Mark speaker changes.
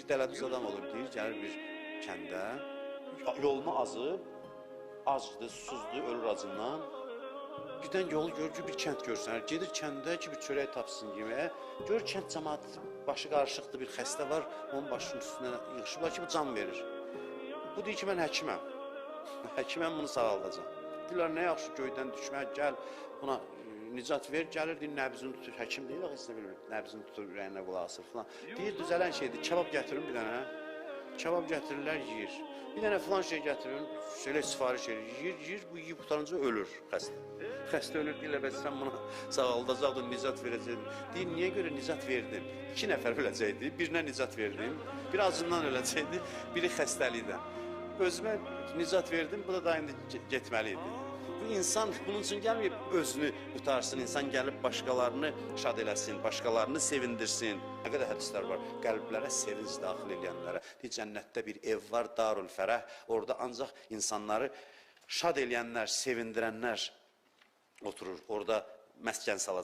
Speaker 1: bir dələdüz adam olur, deyir, gəlir bir kəndə, yolunu azıb, acıdır, susuzdur, ölür acından. Birdən yolu görür ki, bir kənd görsənir, gedir kəndə ki, bir çörək tapsın yeməyə, görür kənd cəmaatı, başı qarışıqdır, bir xəstə var, onun başının üstünə yığışıblar ki, bu can verir. Bu deyir ki, mən həkiməm, həkiməm, bunu sağaldacam. Deyirlər, nə yaxşı göydən düşmək, gəl, buna nicat ver, gəlir, deyir, nəbzini tutur, həkim deyil, heç nə bilmir, nəbzini tutur, ürəyinə qulaq asır filan. Deyir, düzələn şeydir, kebab gətirin bir dənə, kebab gətirirlər, yiyir. Bir dənə filan şey gətirin, şöyle sifariş edir, yiyir, bu yiyib qutarınca ölür xəstə. Xəstə ölür, deyirlər, bəs sən buna sağaldacaqdın, nicat verəcəkdin. Deyir, niyə görə nicat verdim? 2 nəfər öləcəkdi, birinə nicat verdim, biri acından öləcəkdi, biri xəstəlikdən. Özümə nicat verdim, bu da indi getməliydi. Bu insan bunun üçün gəlməyib özünü qutarsın, insan gəlib başqalarını şad eləsin, başqalarını sevindirsin. Nə qədər hədislər var, qəlblərə sevinç daxil eləyənlərə. Deyir, cənnətdə bir ev var, Darul Fərəh, orada ancaq insanları şad eləyənlər, sevindirənlər oturur, orada məskən salacaq.